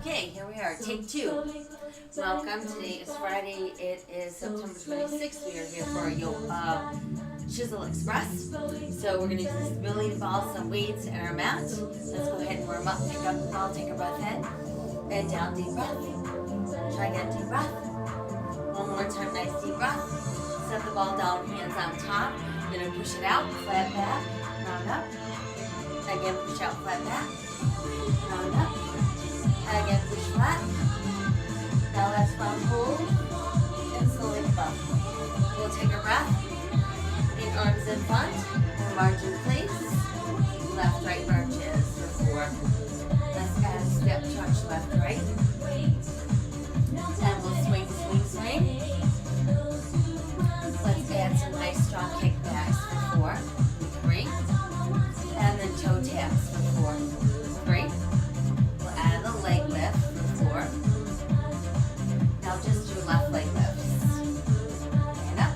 Okay, here we are, take two. Welcome, today is Friday, it is September 26th. We are here for our Chizel Express. So we're going to use the stability ball, some weights, and our mat. Let's go ahead and warm up, pick up the ball, take a breath in, and down, deep breath. Try again, deep breath. One more time, nice deep breath. Set the ball down, hands on top. Then push it out, flat back, round up. Again, push out, flat back, round up. Again, push flat. Now let's round hold and slowly come up. We'll take a breath. Big arms in front. March in place. Left, right marches for 4. Let's add a step touch left, right. And we'll swing, swing, swing. Let's add some nice strong kickbacks for 4, 3. And then toe taps for 4, 3. Leg lift for 4. Now just do left leg lifts. And up.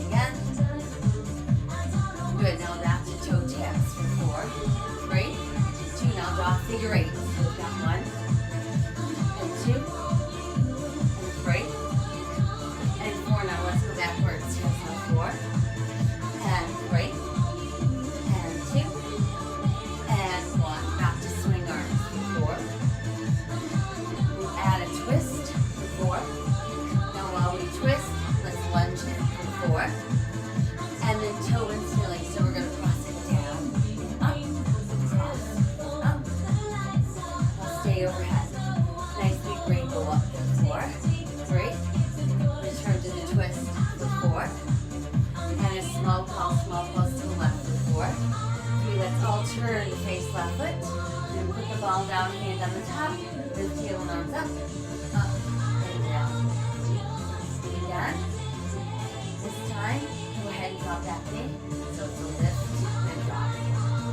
Again. Good. Now back to toe taps for 4, 3, 2. Now draw figure 8. So we've got 1 and 2 and 3 and 4. Now let's go backwards. Here's 4 and 3 and 2 and 1. Back to swing arms. 4. We'll add a twist for 4. Now while we twist, let's lunge in for 4. And then toe and ceiling, so we're going to cross it down, up, cross, up. We'll stay overhead. Nice big rainbow up for 4, 3. Return to the twist for 4. And a small pulse to the left for 4. 3, let's all turn, face left foot. Put the ball down, hand on the top, lift tail and arms up, and down. Again. This time, go ahead and drop that knee. So it's a lift and drop.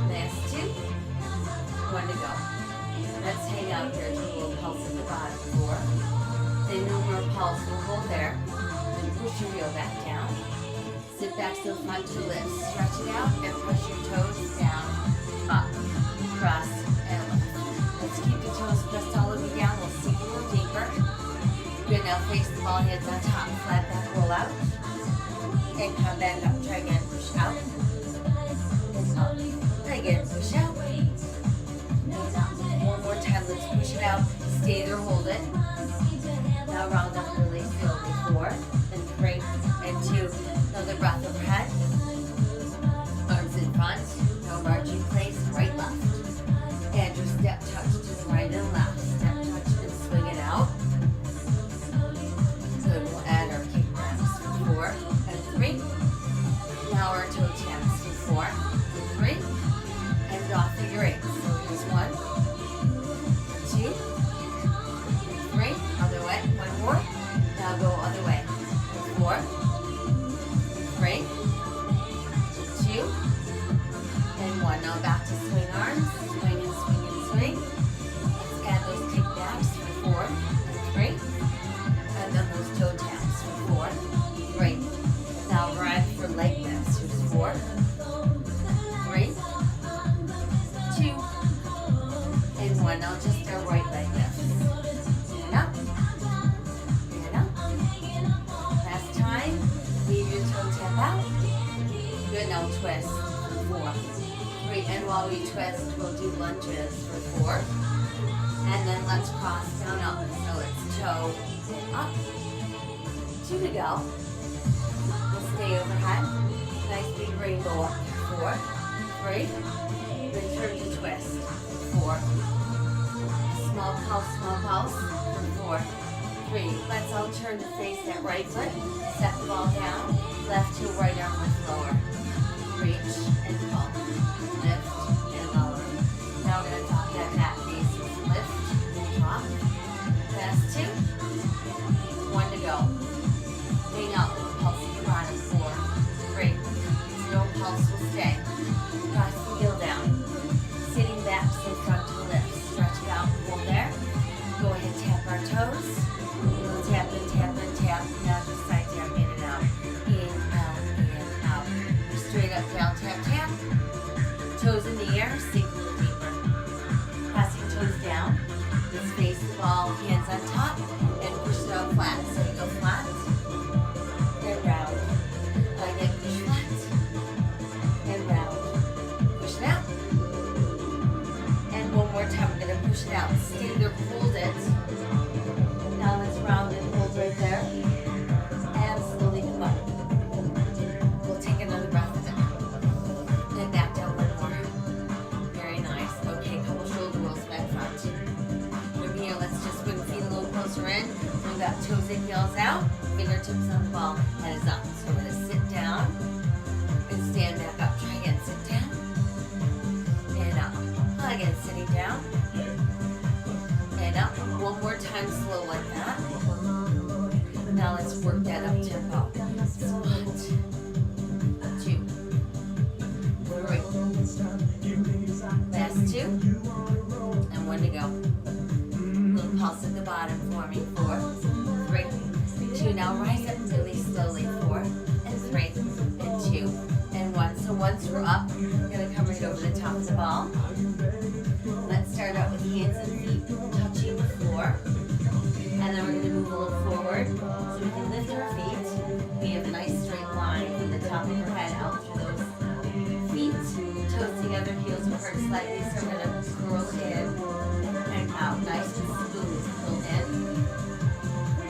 Last 2. 1 to go. Let's hang out here. Do a little pulse at the bottom. 4. Then no more pulse. We'll hold there. Then push your wheel back down. Sit back so front to lift. Stretch it out and push your toes down, up, cross, and left. Let's keep the toes pressed all the way down. We'll sink a little deeper. Good. Now face the ball, hands on top. Flat back, roll out. And come back up. Try again. Push out. And up. Again. Push out. And up. One more time. Let's push it out. Stay there. Hold it. Now round up. Release. Slowly. 4 and 3 and 2. Another breath overhead. Arms in front. Now march in place. Right, left. And your step touch to the right and left. Step touch and swing it out. Good. We'll add our kickbacks for 4 and 3. Now our toe taps for 4 and 3. And draw figure 8. So here's 1, 2, 3. Other way. 1 more. Now go other way. 4, 3, 2, and 1. Now back to swing arms. Swing and swing and swing. Let's add those kickbacks for 4 and 3. And then those toe taps for 4, 3. Now ready for leg lifts. Here's 4, 3, 2, and 1. Now just our right leg lifts. And up. And up. Last time. Leave your toe tap out. Good. Now twist for 4. 3, and while we twist, we'll do lunges for 4. And then let's cross down up. So it's toe and up. 2 to go. We'll stay overhead. Nice big rainbow up. 4, 3. Return to twist. 4. Small pulse for 4, 3. Let's all turn to face that right foot. Set the ball down. Left heel, right arm lift lower. Reach and pull. Lift and lower. Now we're going to drop that mat face. Lift and drop. Last 2. 1 to go. Hang out with the pulse at the bottom. 4, 3. No pulse will stay. Cross the heel down. Sitting back so front to lift. Stretch it out. Hold there. Go ahead and tap our toes. We'll tap and tap and tap. Now just side tap in and out. In, out, in, out. You're straight up, down, tap, tap. Toes in the air, sink a little deeper. Passing toes down. Now, standard, hold it. Now let's round and hold right there. And slowly come up. We'll take another breath of it. And back down one more. Very nice. Okay, couple shoulder rolls back front. From here, let's just bring feet a little closer in. We've got toes and heels out. Fingertips on the ball. Head is up. So we're going to sit down and stand back up. Try again. Sit down. And up. Again, sitting down. And up. One more time, slow like that. Now let's work that up tempo. 1, 2, 3. Last 2. And 1 to go. Little pulse at the bottom for me. 4, 3, 2. Now rise up really slowly. 4 and 3 and 2 and 1. So once we're up, we're going to come right over the top of the ball. Let's start out with hands and feet touching the floor. And then we're going to move a little forward so we can lift our feet. We have a nice straight line from the top of your head out through those feet. Toes together, heels apart slightly. So we're going to curl in and out. Nice and smooth. Curl in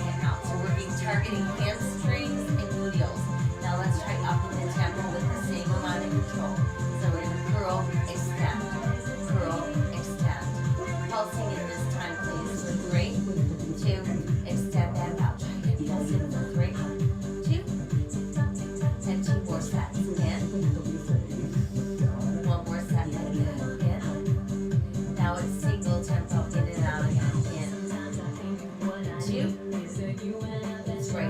and out. So we're targeting hamstrings and gluteals. Now let's try up in the tempo with the same amount of control. So we're going to curl, extend, curl, extend. Pulsing in this time, please. For 3, 2, extend that out. Try again. Pulse in for 3, 2, and 2 more sets. In. 1 more set like that. In. Now it's single tempo. In and out again. In. 2, 3.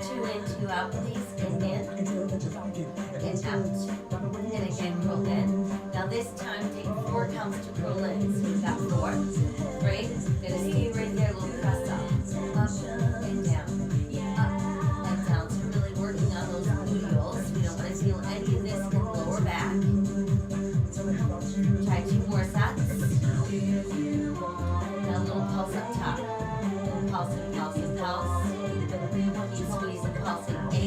2 in, 2 out, please. And in. And out. And again, curl in. Now this time, take 4 counts to curl in. So we've got 4, 3. Gonna stay right there, a little press up. Up and down. Up and down. So really working on those gluteals. We don't want to feel any of this in the lower back. Try 2 more sets. Now a little pulse up top. Pulse and pulse and pulse. Keep squeezing, pulsing. 8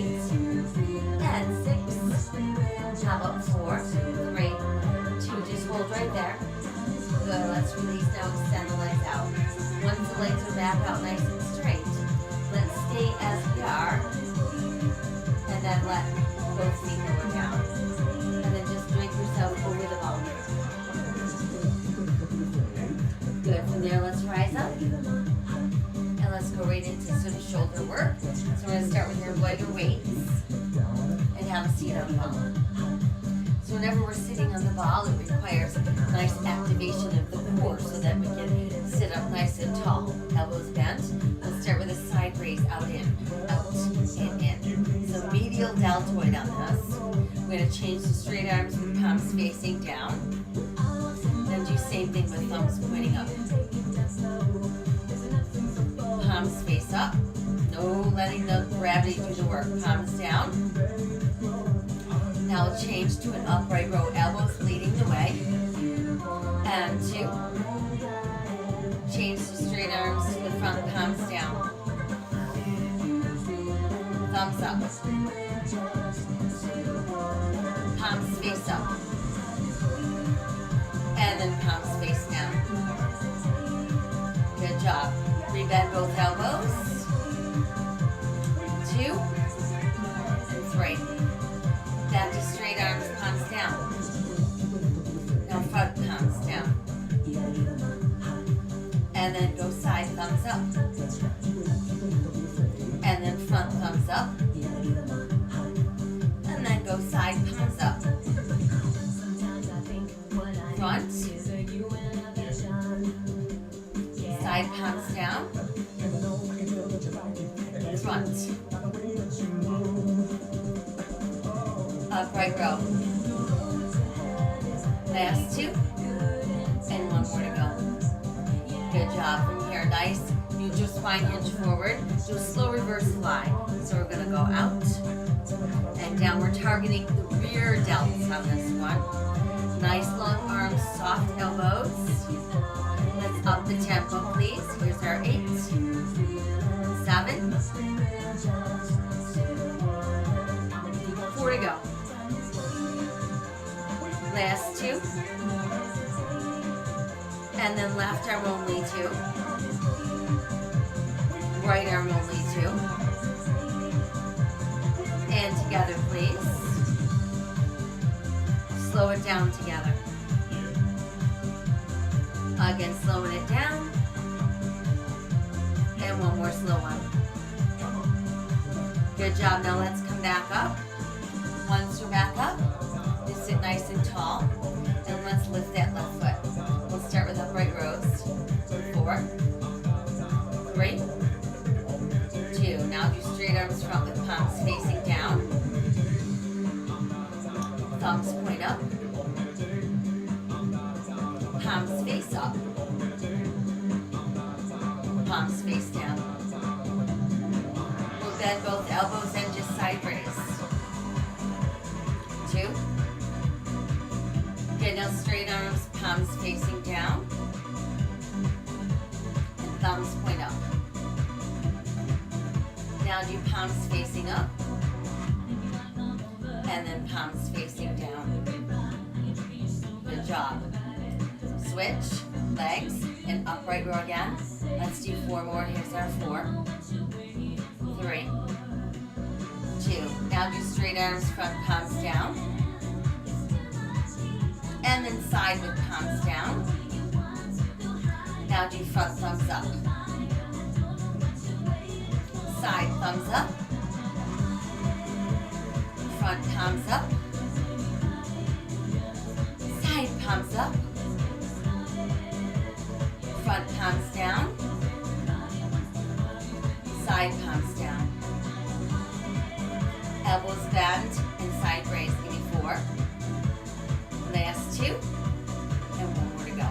and 6. How about 4, 3, 2. Just hold right there. Good. Let's release now. Extend the legs out. Once the legs are back out nice and straight, let's stay as we are. And then let both feet lower down. And then just drink yourself over the ball. Good. From there, let's rise up. And let's go right into some shoulder work. So we're going to start with your lighter weights and have a seat on the ball. So whenever we're sitting on the ball, it requires nice activation of the core so that we can sit up nice and tall. Elbows bent. Let's start with a side raise, out, in, and in. So medial deltoid on this. We're going to change to straight arms with palms facing down. Then do same thing with thumbs pointing up. Palms face up. No letting the gravity do the work. Palms down. Now we'll change to an upright row, elbows leading the way. And 2. Change to straight arms to the front, palms down. Thumbs up. Palms face up. And then palms face down. Good job. Rebend both elbows. 2 and 3. Back to straight arms, palms down. Now front, palms down. And then go side, thumbs up. And then front, thumbs up. And then go side, palms up. Front. Side, palms down. Front. Upright row. Last 2. And 1 more to go. Good job. From here, nice. Neutral spine hinge forward. Do a slow reverse fly. So we're going to go out and down. We're targeting the rear delts on this one. Nice long arms, soft elbows. Let's up the tempo, please. Here's our 8, 7, 4 to go. Last 2. And then left arm only 2. Right arm only 2. And together, please. Slow it down together. Again, slowing it down. And one more slow one. Good job. Now let's come back up. Once we're back up, just sit nice and tall. And let's lift that left foot. We'll start with upright rows. 4, 3, 2. Now do straight arms front with palms facing down. Thumbs point up. Palms face up. Palms face down. We'll bend both elbows and just side raise. 2. Good, now straight arms, palms facing down. And thumbs point up. Now do palms facing up. And then palms facing down. Good job. Switch, legs, and upright row again. Let's do 4 more. Here's our 4, 3, 2. Now do straight arms, front palms down. And then side with palms down. Now do front thumbs up. Side thumbs up. Front palms up. Side palms up. Front palms down. Side palms down. Elbows bend and side raise. Give me 4. Last 2. And 1 more to go.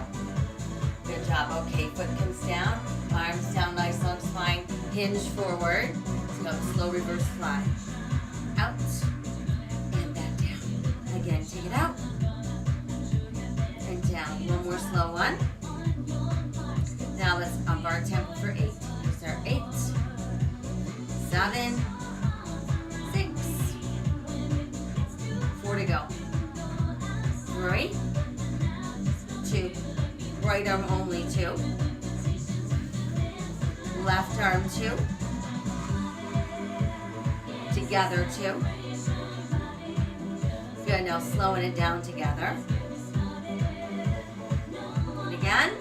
Good job. Okay, foot comes down. Arms down, nice long spine. Hinge forward. Let's go slow reverse fly. Out. And back down. Again, take it out. And down. 1 more slow one. Now let's up our tempo for 8. Here's our 8, 7, 6, 4 to go. 3, 2, right arm only 2, left arm 2, together 2. Good, now slowing it down together. And again.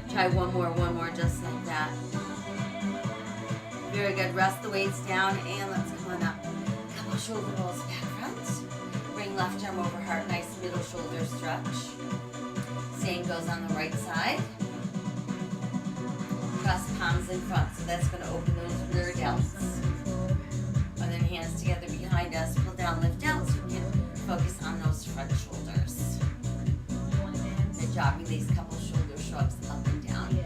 Try one more, just like that. Very good. Rest the weights down and let's come on up. Couple shoulder rolls back front. Bring left arm over heart. Nice middle shoulder stretch. Same goes on the right side. Cross palms in front. So that's going to open those rear delts. And then hands together behind us. Pull down, lift out so we can focus on those front shoulders. Good job. Release a couple shoulder shrugs up and down.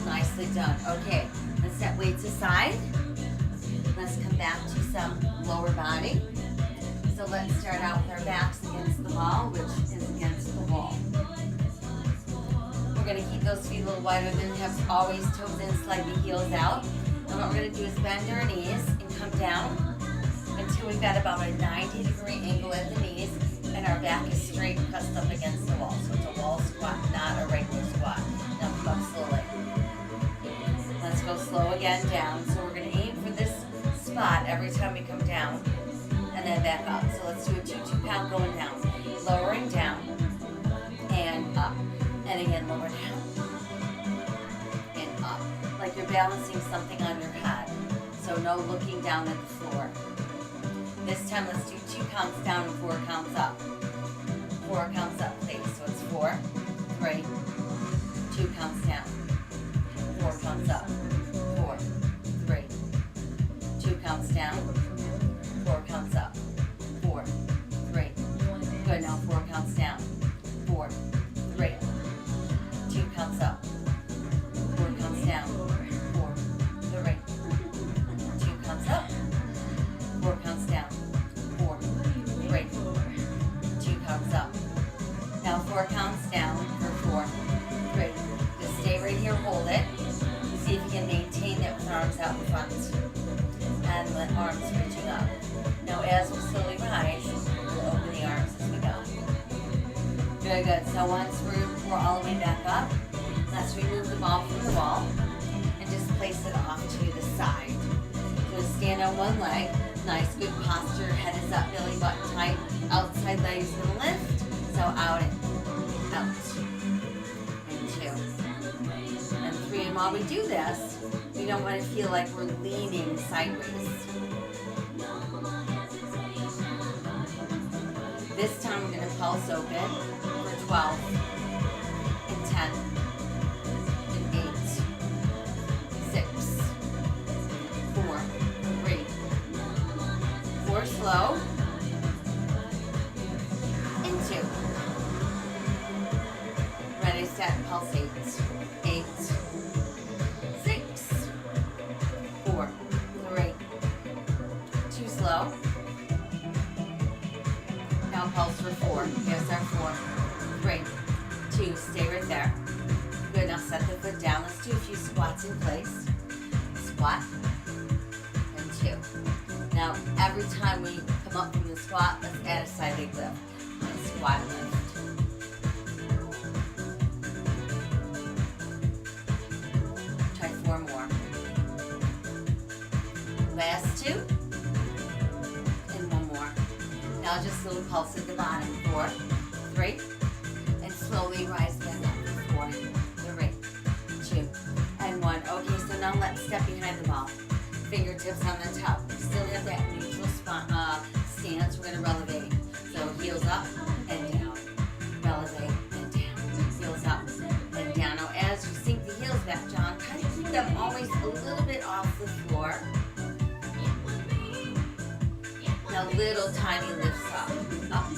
Nicely done. Okay, let's set weights aside. Let's come back to some lower body. So let's start out with our backs against the wall, which is against the wall. We're going to keep those feet a little wider than hips, always toes in, slightly heels out. And what we're going to do is bend our knees and come down until we've got about a 90-degree angle at the knees and our back is straight pressed up against the wall. So it's a wall squat, not a regular squat. Now come up slowly. Let's go slow again down. So we're going to aim for this spot every time we come down and then back up. So let's do a 2-2 count going down. Lowering down and up. And again, lower down and up. Like you're balancing something on your head. So no looking down at the floor. This time let's do 2 counts down and 4 counts up. 4 counts up, please. So it's 4, 3, 2 counts down. 4 counts up. 4, 3, 2 counts down. 4 counts up. 4, 3. Good, now 4 counts down. 4, 3. 2 counts up. 4 counts down. 4, 3. 2 counts up. 4 counts down. 4, 3. 2 counts up. Now 4 counts down for 4, 3. Just stay right here, hold it. See if you can maintain it with arms out in front. And let arms reaching up. Now as Very good. So once we're all the way back up, let's remove the ball from the wall and just place it off to the side. So stand on one leg, nice good posture, head is up, belly button tight, outside leg is gonna lift, so out and out, and 2, and 3. And while we do this, we don't want to feel like we're leaning sideways. This time we're gonna pulse open for 12, and 10, and 8, 6, 4, 3, 4 slow, and 2. Ready, set, pulse 8, 8, 6, 4, 3, 2 slow. Now pulse for 4. Here's our 4, 3, 2. Stay right there. Good. Now set the foot down. Let's do a few squats in place. Squat and 2. Now every time we come up from the squat, let's add a side leg lift. Let's squat and lift. Try 4 more. Last 2. And 1 more. Now just little pulse at the bottom. 4, 3, and slowly rise back up. 4, 3, 2, and 1. Okay, so now let's step behind the ball. Fingertips on the top. We still have that neutral stance. We're going to relevate. So heels up and down. Relevate and down. Heels up and down. Now as you sink the heels back, John, kind of keep them always a little bit off the floor. Now little tiny lifts up. Up.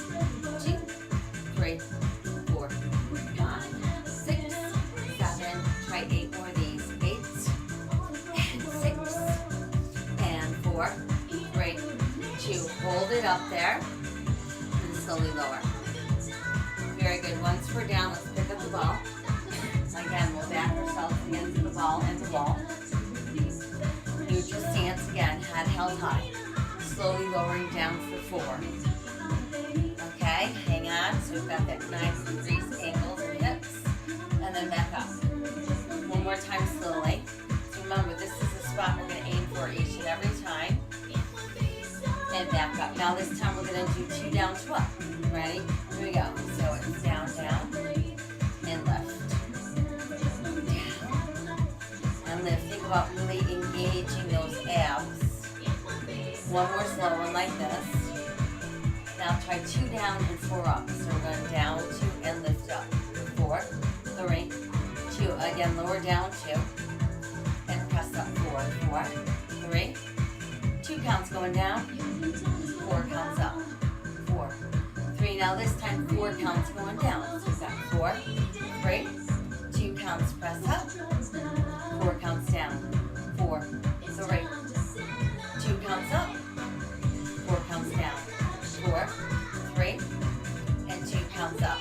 2, 3, 4, 5, 6, 7. Try 8 more of these. 8 and 6 and 4, 3, 2. Hold it up there and slowly lower. Very good. Once we're down, let's pick up the ball. Again, we'll back ourselves against the ball and the wall. Neutral stance again, head held high. Slowly lowering down for 4. Okay, hang on. So we've got that 90 degrees ankles and hips. And then back up. One more time slowly. So remember, this is the spot we're going to aim for each and every time. And back up. Now this time we're going to do 2 down, 2 up. Ready? Here we go. So it's down, down, and left. Down, and lift. Think about really engaging those abs. 1 more slow one like this. Now try 2 down and 4 up. So we're going down 2 and lift up. 4, 3, 2. Again, lower down 2. And press up 4, 4, 3. 2 counts going down. 4 counts up. 4, 3. Now this time 4 counts going down. So we've got 4, 3, 2 counts press up. 4 counts down. 4, 3, 2 counts up. 4 counts down. 4, 3, and 2 counts up.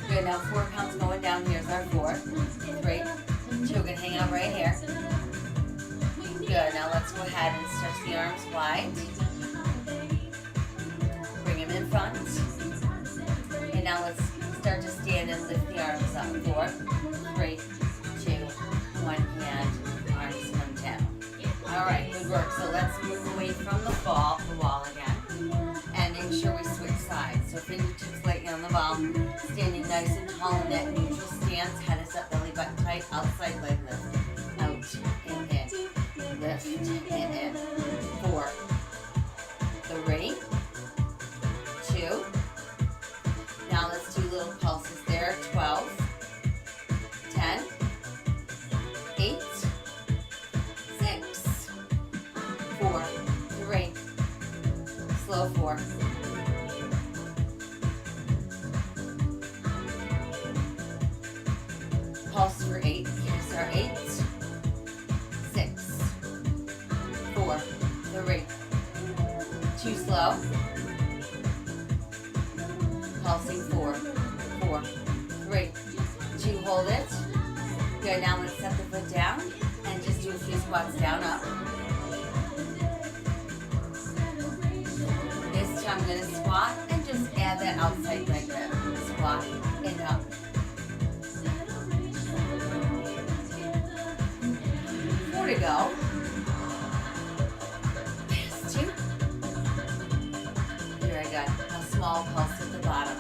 Good. Now 4 counts going down. Here's our 4, 3, 2. We're gonna hang out right here. Good. Now let's go ahead and stretch the arms wide. Bring them in front. And now let's start to stand and lift the arms up. 4, 3, 2, 1 hand. Arms come down. All right, good work. So let's move away from the wall again, and make sure we switch sides. So fingertips lightly on the ball, standing nice and tall in that neutral stance. Head is up, belly button tight, outside leg lift, out and in, lift and in. 4, 3, 2. Now let's do little pulses there. 12, 10, 8, 6, 4, 3, slow 4. Pulse for 8. Here's our 8, 6, 4, 3, 2 slow. Pulsing 4, 4, 3, 2. Hold it. Good. Now let's set the foot down and just do a few squats down, up. This time I'm going to squat and just add that outside leg lift. Squat and go. Last 2. Very good. A small pulse at the bottom.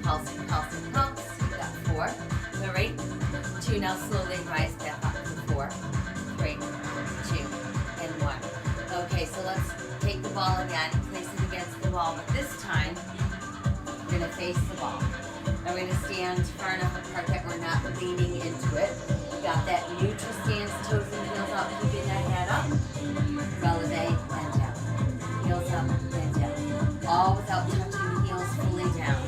Pulse, pulse, pulse. You've got 4. All right. 2. Now slowly rise back up to 4, 3, 2, and 1. Okay, so let's take the ball again, place it against the wall, but this time we're going to face the ball. And we're going to stand far enough apart that we're not leaning into it. Got that neutral stance, toes and heels up, keeping that head up. Releve and down. Heels up and down. All without touching the heels fully down.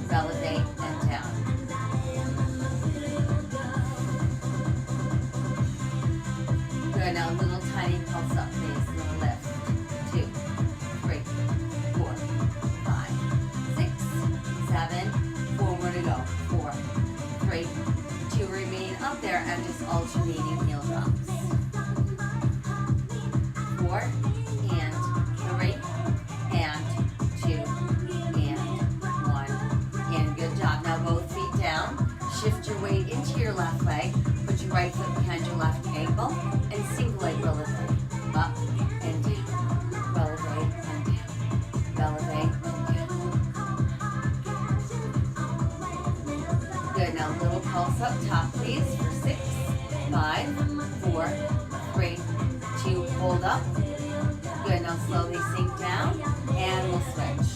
Releve and down. Good, now a little tiny pulse up, please. Little lift. 2, 3, 4, 5, 6, 7. 4 more to go. 4, 3, 2. Remain up there and just alternating heel drops. 4 and 3 and 2 and 1. And good job. Now both feet down. Shift your weight into your left leg. Put your right foot behind your left ankle and single leg releve. Up and down. Releve and down. Releve and down. Good. Now a little pulse up top, please, for 6, 5, 4, 3, 2. Hold up. Good. Now slowly sink down, and we'll switch.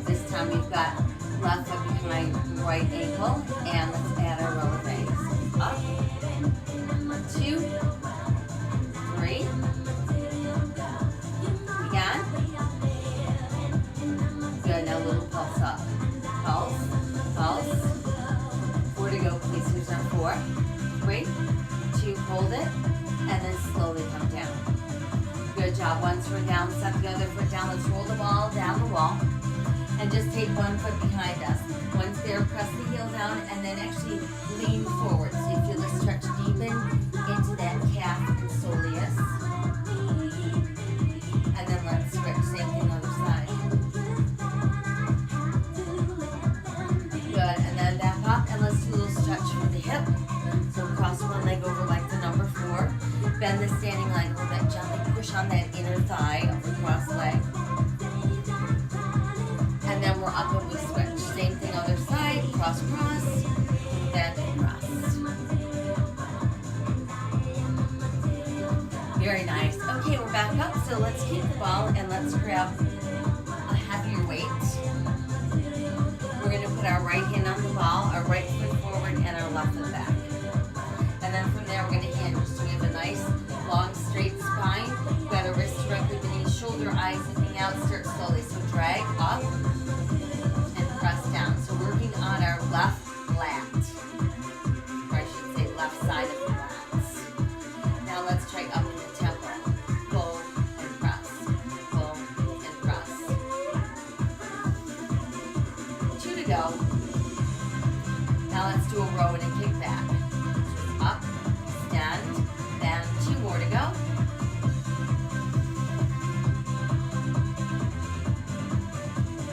This time we've got left foot behind right ankle, and let's add our releves. Up. 2, 3. Again. Good. Now a little pulse up. Pulse. Pulse. 4 to go, please. Here's our 4, 3, 2. Hold it, and then slowly come down. Good job. Once we're down, step the other foot down. Let's roll the ball down the wall. And just take one foot behind us. Once there, press the heel down and then actually lean forward. So you feel the stretch deepen into that calf and soleus. And then let's switch. Same thing other side. Good. And then back up and let's do a little stretch for the hip. So cross one leg over like the number 4. Bend the standing leg a little bit. Gently push on that inner thigh of the cross leg. And then we're up and we switch. Same thing other side. Cross, cross. Bend and cross. Very nice. Okay, we're back up. So let's keep the ball and let's grab a heavier weight. We're going to put our right hand on the ball, our right foot forward, and our left foot back. And then from there, we're going to hinge. So we have a nice, long, straight spine. We've got a wrist directly beneath shoulder, eyes looking out. Start slowly. So drag up and press down. So working on our left lat. Or I should say left side of the lats. Now let's try up in the tempo. Pull and press. Pull and press. 2 to go. Now let's do a row and a kick back. Up, stand, then 2 more to go.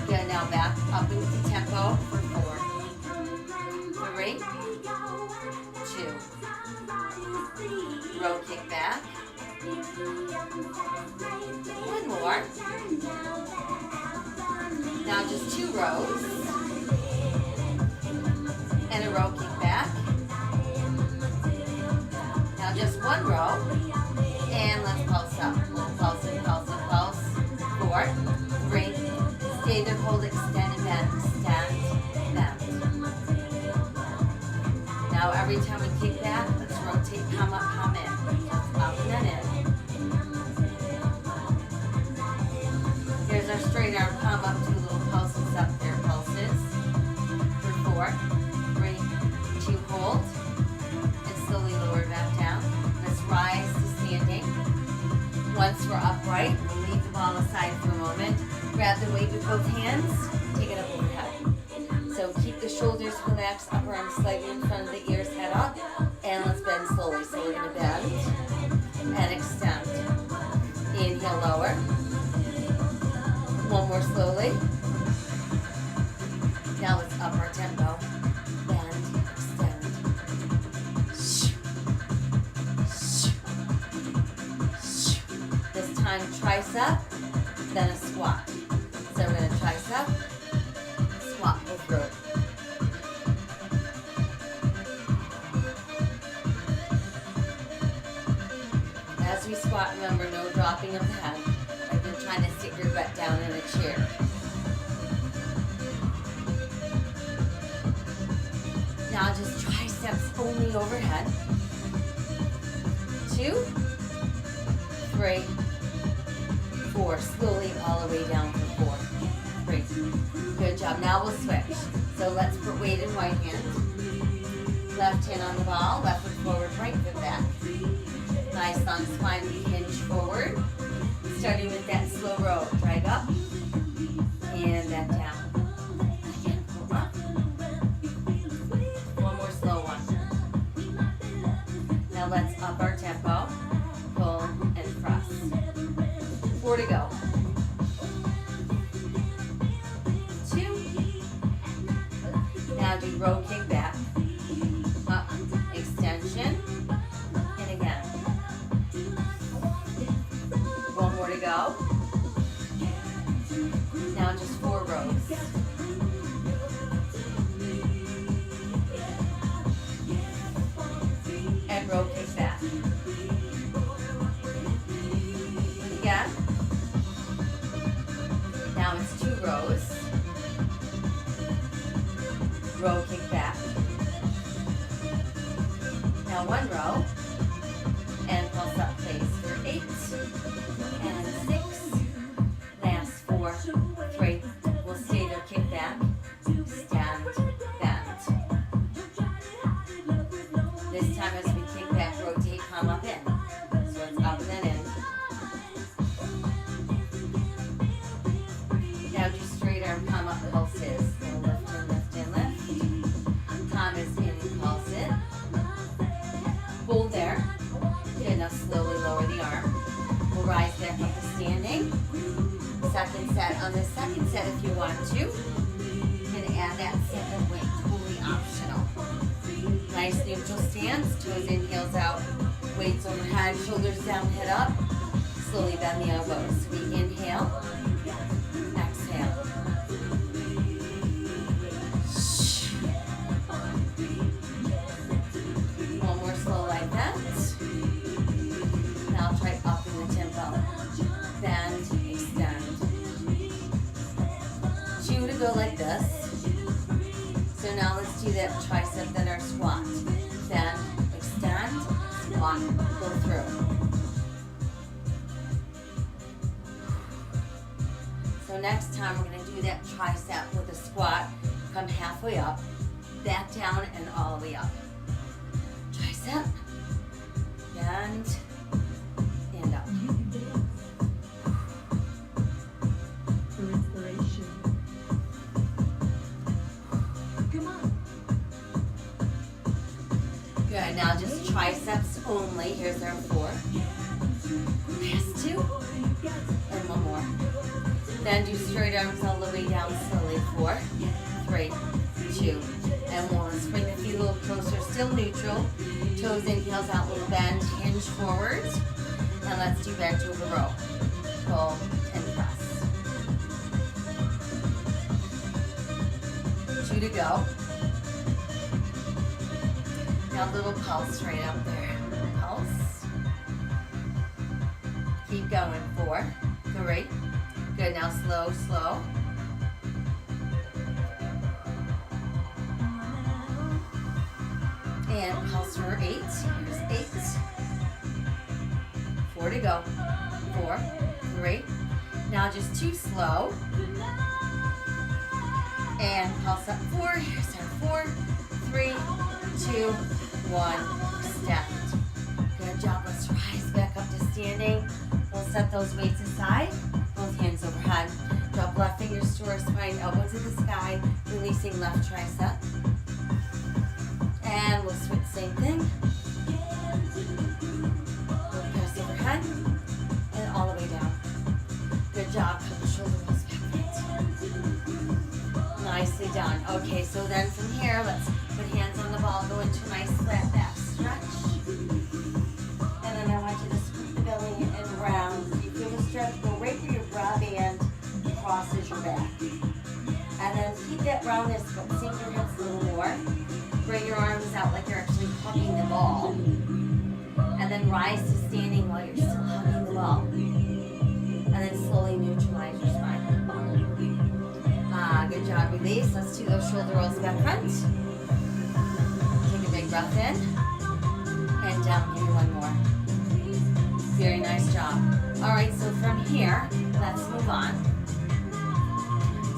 Good, now back up into tempo for 4, 3, 2. Row kick back. 1 more. Now just 2 rows. And a row kick back. Now just 1 row, and let's pulse up. Little pulse and pulse and pulse. 4, 3, stay there, hold, extend and bend, stand, bend. Now every time we kick back, let's rotate, come up, come in. Up and then in. Here's our straight arm, come up, do little pulses up there, pulses. For 4, 3, 2, hold. Slowly lower back down. Let's rise to standing. Once we're upright, we'll leave the ball aside for a moment. Grab the weight with both hands. Take it up overhead. So keep the shoulders relaxed, upper arms slightly in front of the ears, head up. And let's bend slowly. So we're going to bend and extend. Inhale, lower. 1 more slowly. Now let's up our tempo. Bend, extend. looking overhead. 2, 3, 4. Slowly all the way down for 4, 3. Good job. Now we'll switch. So let's put weight in right hand. Left hand on the ball, left foot forward, right foot back. Nice long spine, we hinge forward. Starting with that slow row. Drag up and back down. Again, pull up. One more slow one. Now let's up our tempo. Pull and press. 4 to go. 2. Now do row kick back. Up, extension, and again. One more to go. Now just 4 rows. And row kick back. Again. Now it's 2 rows. Row kick back. Now 1 row. And pulse up place for 8. And 6. Last 4, 3. We'll stay there, kick back. Stand, bend. This time as we kick back, rotate, palm up in. So it's up and then in. Now do straight arm, palm up pulses. So lift and lift and lift. Palm is in, pulse it. Hold there. Good, now slowly lower the arm. We'll rise back up to standing. Second set. On the second set, if you want to, you can add that second weight, totally optional. Nice neutral stance, toes in, heels out, weights overhead, shoulders down, head up. Slowly bend the elbows. We inhale, exhale. One more slow like that. Now try up in the tempo. Bend, extend. 2 to go like this. So now let's do that tricep, then our squat. Bend, extend, squat, go through. So next time we're going to do that tricep with a squat. Come halfway up, back down, and all the way up. Tricep, bend, and up. For inspiration. Come on. Good, now just triceps only. Here's our 4. Last 2. And 1 more. Then do straight arms all the way down slowly. 4, 3, 2, and 1. Let's bring the feet a little closer, still neutral. Toes in, heels out, little bend, hinge forward. And let's do back to a row. Pull and press. 2 to go. Now little pulse right up there. Pulse. Keep going. 4, 3. Good, now slow, slow. And pulse for 8. Here's 8. 4 to go. 4, 3. Now just 2 slow. And pulse up 4. Here's our 4, 3, 2, 1. Extend. Good job. Let's rise back up to standing. We'll set those weights aside. Both hands overhead. Drop left fingers to our spine, elbow to the sky, releasing left tricep. And we'll switch, same thing. We'll press overhead and all the way down. Good job. Put the shoulder rolls back. Nicely done. Okay, so then from here, let's put hands on the ball, go into a nice flat back stretch. And then I want you to scoop the belly and round. You feel the stretch, go right where your bra band crosses your back. And then keep that roundness, but sink your hips a little more. Bring your arms out like you're actually hugging the ball. And then rise to standing while you're still hugging the ball. And then slowly neutralize your spine. Good job. Release. Let's do those shoulder rolls back front. Take a big deep breath in and down. Give me one more. Very nice job. All right, so from here, let's move on.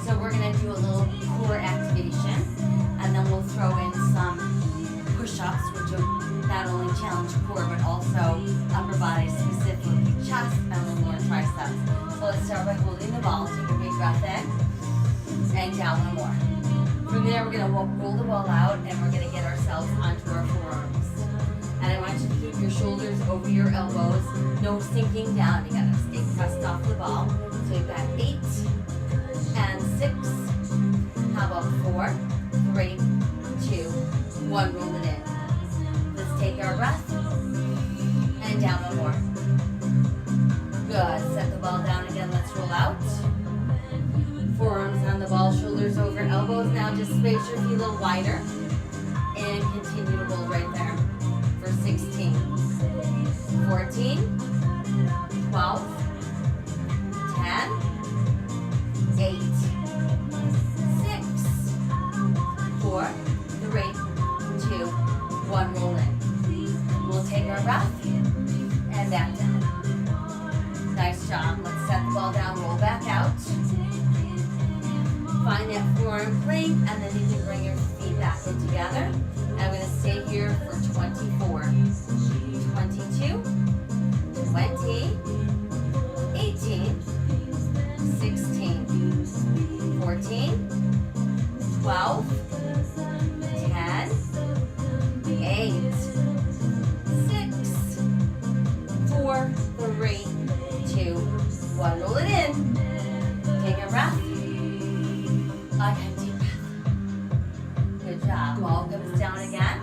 So we're gonna do a little core activation, and then we'll throw in some push-ups, which will not only challenge core, but also upper body, specifically chest, and lower triceps. So let's start by holding the ball. Take a big breath in, and down one more. From there, we're gonna roll the ball out, and we're gonna get ourselves onto our forearms. And I want you to keep your shoulders over your elbows, no sinking down. You gotta stay pressed off the ball. So we've got 8 and 6. How about 4, 3, 2, 1. Roll it in. Let's take our breath and down one more. Good. Set the ball down again. Let's roll out. Forearms on the ball, shoulders over elbows. Now just space your feet a little wider and continue to hold right there for 16, 14, 12, 10, 8, 6, 4, 3, 2, 1. Roll in. We'll take our breath and back down. Nice job. Let's set the ball down, roll back out. Find that forearm plank, and then you can bring your feet back in together. And I'm going to stay here for 24, 22, 20, 18, 16, 14, 12, 10, 8, 6, 4, 3, 2, 1. Roll it in. Take a breath. Okay, deep breath. Good job. Ball comes down again,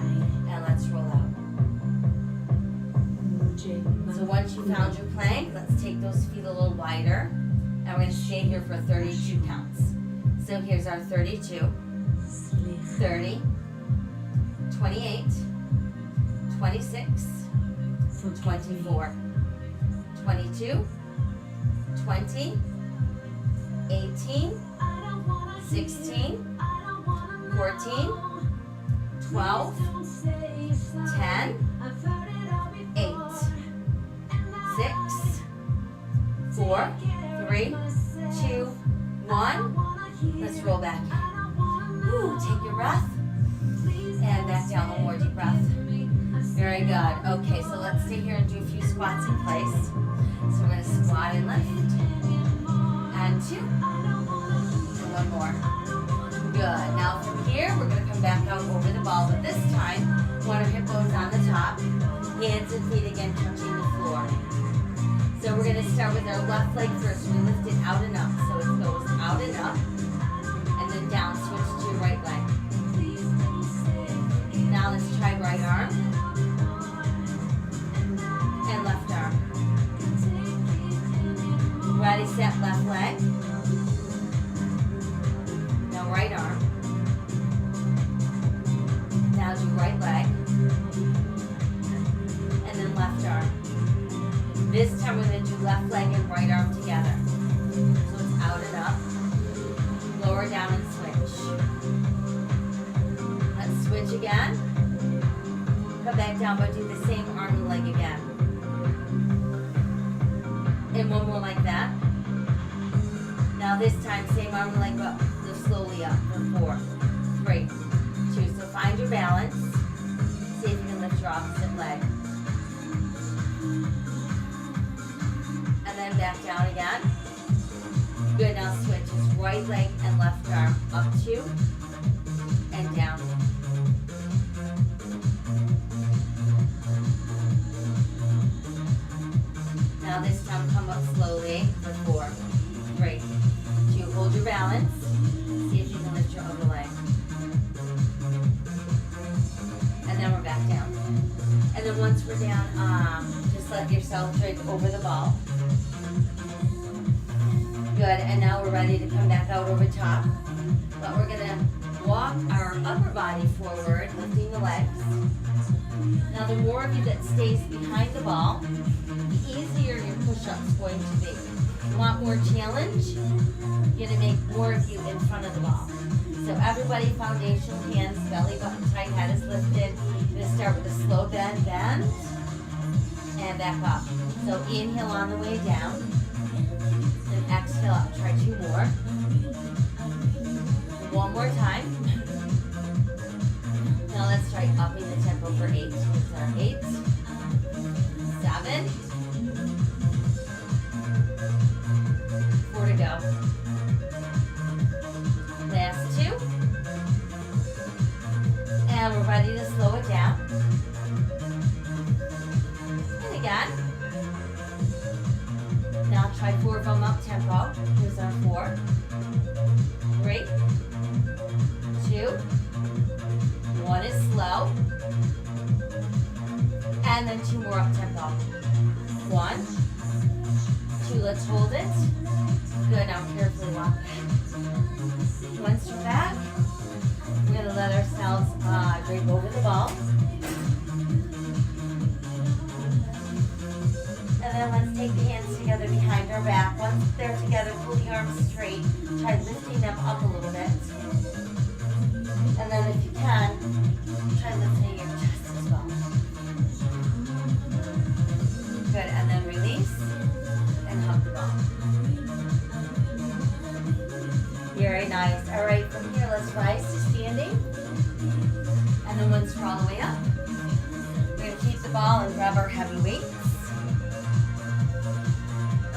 and let's roll out. So once you found your plank, let's take those feet a little wider, and we're going to stay here for 32 counts. So here's our 32, 30, 28, 26, 24, 22, 20, 18, 16, 14, 12, 10, 8, 6, 4, 3, 2, 1. Let's roll back in. Woo, take your breath. And back down, one more deep breath. Very good. Okay, so let's stay here and do a few squats in place. So we're going to squat and lift. And 2. And one more. Good. Now from here, we're going to come back out over the ball, but this time, want our hip bones on the top, hands and feet again touching the floor. So we're going to start with our left leg first. We lift it out and up. So it goes out and up, and then down, switch to your right leg. Now let's try right arm, and left arm. Ready, set, left leg. Now right arm. Now do right leg. And then left arm. This time we're going to do left leg and right arm together. So it's out and up. Lower down and switch. Let's switch again. Come back down, but do the same arm and leg again. And one more like that. Now this time, same arm and leg, but lift slowly up for 4, 3, 2. So find your balance. See if you can lift your opposite leg. And then back down again. Good, now switch. It's right leg and left arm up 2 and down. Now this time come up slowly for 4, 3, 2. Hold your balance. See if you can lift your other leg. And then we're back down. And then once we're down, just let yourself drink over the ball. Good, and now we're ready to come back out over top. But we're gonna walk our upper body forward, lifting the legs. Now the more of you that stays behind the ball, the easier your push-up's going to be. You want more challenge? You're gonna make more of you in front of the ball. So everybody, foundational hands, belly button tight, head is lifted. We're gonna start with a slow bend, and back up. So inhale on the way down, and exhale up. Try 2 more. 1 more time. Now let's try upping the tempo for 8. Here's our 8, 7, 4 to go. Last 2. And we're ready to slow it down. And again. Now try 4 of them up tempo. Here's our 4. 3, 2, 1 is slow. And then 2 more up tempo. 1, 2, let's hold it. Good, now carefully walk back. Once you're back, we're gonna let ourselves drape over the ball. And then let's take the hands together behind our back. Once they're together, pull the arms straight. Try lifting them up a little bit. And then if you can, try lifting your chest as well. Good, and then release and hug the ball. Very nice. All right, from here, let's rise to standing. And then once we're all the way up, we're gonna keep the ball and grab our heavy weights.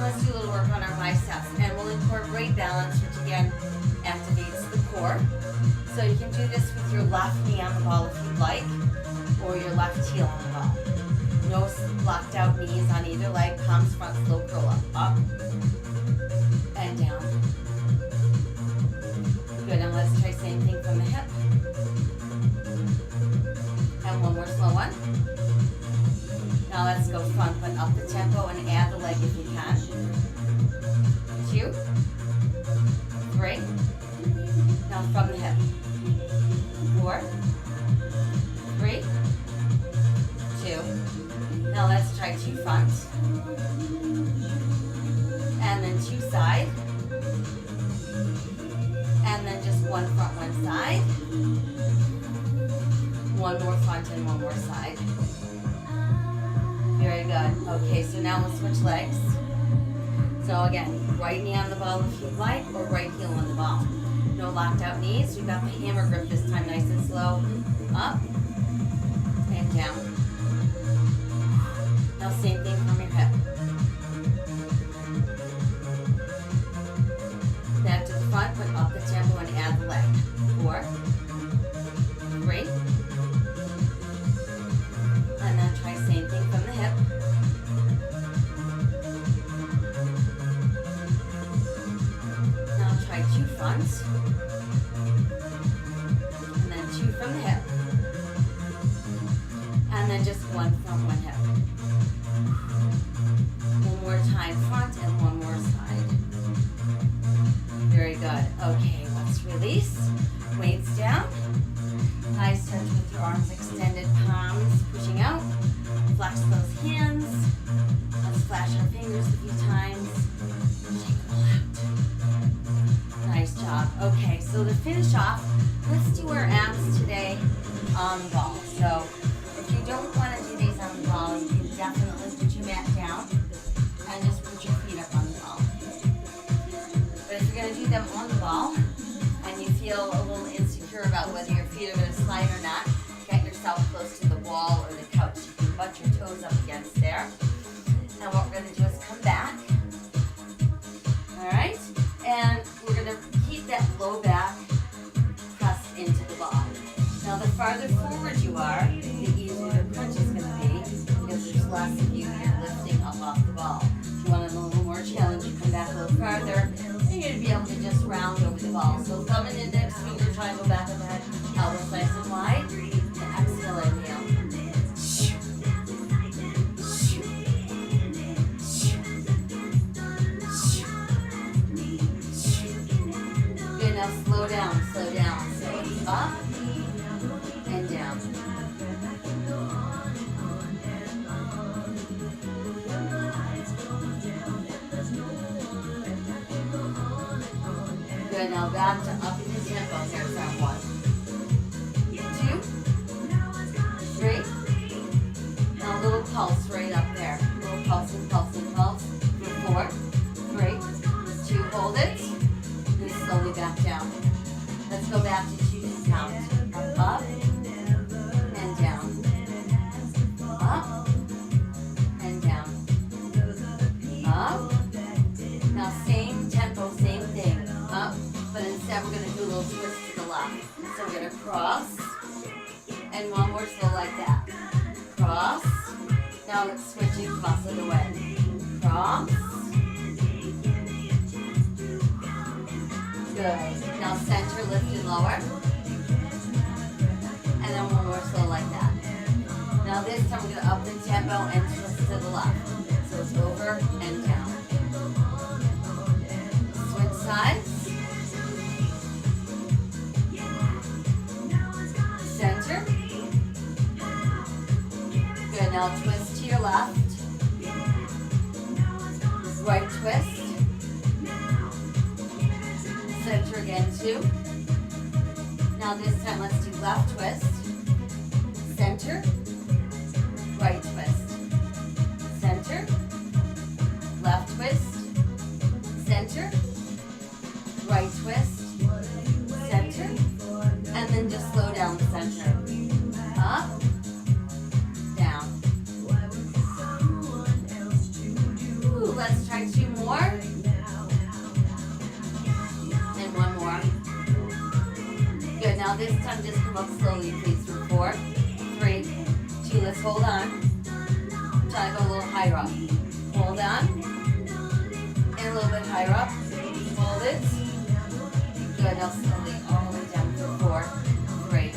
Let's do a little work on our biceps, and we'll incorporate balance, which again activates the core. So you can do this with your left knee on the ball if you'd like, or your left heel on the ball. No locked out knees on either leg, palms front, slow curl up, and down. Good, and let's try same thing from the hip. And 1 more slow one. Now let's go front foot up the tempo and add the leg if you can. 2, 3. Now from the hip. 4, 3, 2. Now let's try 2 front. And then 2 side. And then just 1 front, 1 side. 1 more front and 1 more side. Very good. Okay, so now we'll switch legs. So again, right knee on the ball if you'd like, or right heel on the ball. No locked out knees. We've got the hammer grip this time, nice and slow. Up and down. Now same thing from your hip. Back to the front, put up the tempo and add the leg. 4, 3. And then try same thing from the hip. Now try 2 fronts. And then 2 from the hip. And then just 1 front, 1 hip. 1 more time front and 1 more side. Very good. Okay, let's release. Weights down. Eyes touch with your arms extended, palms pushing out. Flex those hands. Let's flash our fingers a few times. Shake them all out. Nice job. Okay, so to finish off, let's do our abs today on the ball. So if you don't want to do these on the ball, you can definitely put your mat down and just put your feet up on the ball. But if you're going to do them on the ball and you feel a little insecure about whether your feet are going to slide or not, get yourself close to the wall or the couch. You can butt your toes up against there. And what we're going to do is come back. All right? And we're going to keep that low back pressed into the ball. Now, the farther forward you are, the easier the crunch is going to be because there's less of you lifting up off the ball. If you want a little more challenge, you come back a little farther, and you're going to be able to just round over the ball. So thumb and index finger triangle back of the head, elbows nice and wide, and exhale, inhale. Good, now slow down, slow down. So it's up and down. Good, now back to up in the tempo here. So pulsing, pulsing, pulse. For 4, 3, 2, hold it. And slowly back down. Let's go back to 2 to count. Up and down. Up and down. Up. Now same tempo, same thing. Up, but instead we're going to do a little twist to the left. So we're going to cross. And one more slow like that. Cross. Now let's switch it across the way. Cross. Good. Now center, lift and lower. And then one more slow like that. Now this time we're going to up the tempo and twist to the left. So it's over and down. Switch sides. Center. Good. Now twist to your left. Right twist. Center again, 2. Now this time let's do left twist. Center. Right twist. Center. Left twist. Center. Right twist. Center. And then just slow down the center. Up. Down. Ooh, let's try 2 more. And 1 more. Good, now this time just come up slowly, please, for 4, 3, 2, let's hold on. Try to go a little higher up. Hold on. And a little bit higher up. Hold it. Good, now slowly all the way down for 4, 3,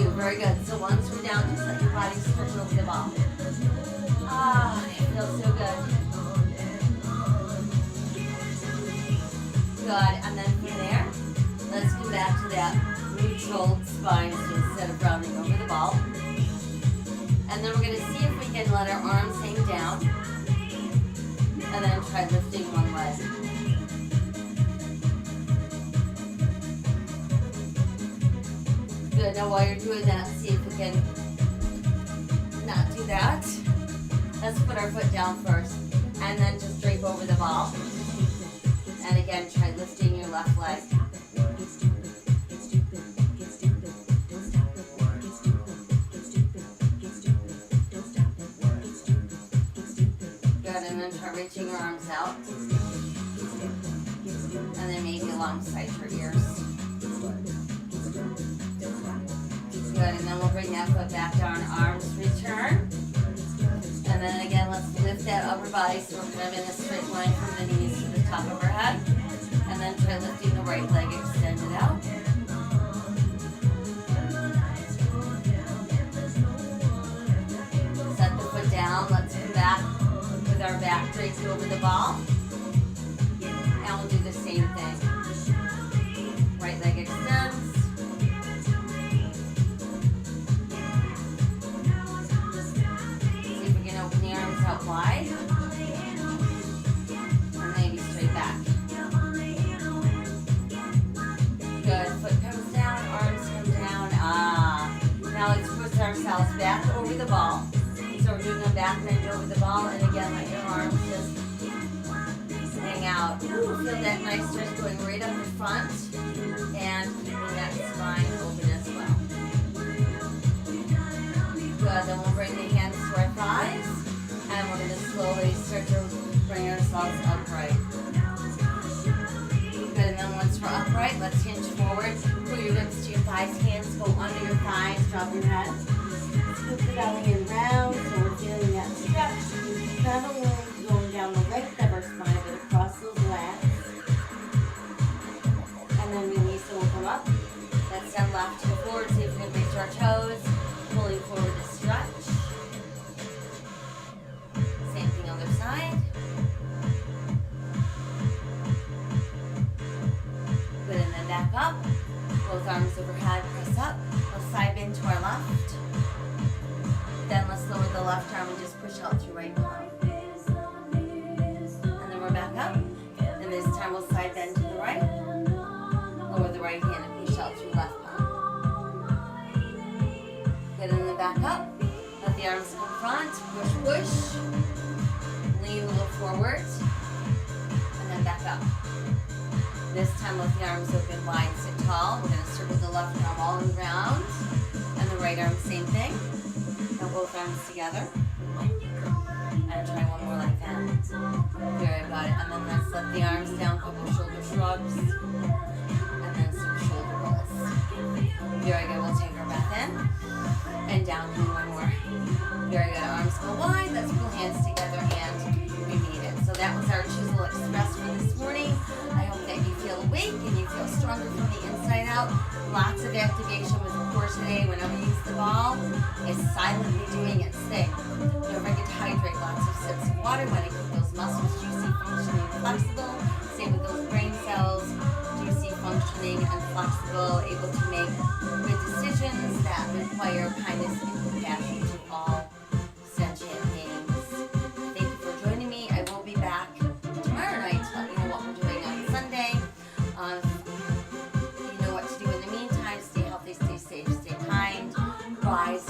2, very good. So once we're down, just let your body stretch over the ball. Ah, it feels so good. Good, and then from there, let's come back to that neutral spine, so instead of rounding over the ball. And then we're going to see if we can let our arms hang down, and then try lifting one leg. Good, now while you're doing that, see if we can not do that. Let's put our foot down first, and then just drape over the ball. And again, try lifting your left leg. Good, and then try reaching your arms out. And then maybe alongside your ears. Good, and then we'll bring that foot back down, arms return. And then again, let's lift that upper body so we're kind of in a straight line from the knees to the top of our head. And then try lifting the right leg, extend it out. Set the foot down. Let's come back with our back draped over the ball. And we'll do the same thing. Right leg extends. See if we can open the arms out wide. And maybe straight back. Good. Foot comes down, arms come down. Now let's push ourselves back over the ball. So we're doing a back bend over the ball, and again, let your arms just hang out. Ooh, feel that nice stretch going right up the front, and keeping that spine open as well. Good. Then we'll bring the hands to our thighs, and we're going to slowly start to bring ourselves upright. Good, and then once we're upright, let's hinge forward. Pull your ribs to your thighs, hands go under your thighs, drop your head. Scoop the belly in round, so we're feeling that stretch. Not only going down the length of our spine, but across those legs. And then release and we'll come up. Let's stand left to forward, see if we can reach our toes. Pulling forward to stretch. Same thing other side. Good, and then back up. Both arms overhead, press up. We'll side bend to our left. Then let's lower the left arm and just push out through right palm. And then we're back up. And this time we'll side bend to the right. Lower the right hand and push out through left palm. Good, and then back up. Let the arms come front. Push, push. forward, and then back up. This time let the arms open wide, sit tall. We're going to circle the left arm all around, and the right arm same thing. Now both arms together. And try one more like that. Very good. And then let's let the arms down, couple shoulder shrugs, and then some shoulder rolls. Very good. We'll take our breath in and down. Do one more. Very good. Arms go wide. Let's pull hands together and we meet it. So that was our Chizel Express for this morning. I hope that you feel awake and you feel stronger from the inside out. Lots of activation with the core today. Whenever you use the ball, it's silently doing its thing. Don't forget to hydrate. Lots of sips of water. Want to keep those muscles juicy, functioning, and flexible. Same with those brain cells, juicy, functioning, and flexible, able to make good decisions that require kindness and compassion to all sentient beings. Thank you for joining me. I will be back tomorrow night to let you know what we're doing on Sunday. You know what to do in the meantime. Stay healthy, stay safe, stay kind, rise.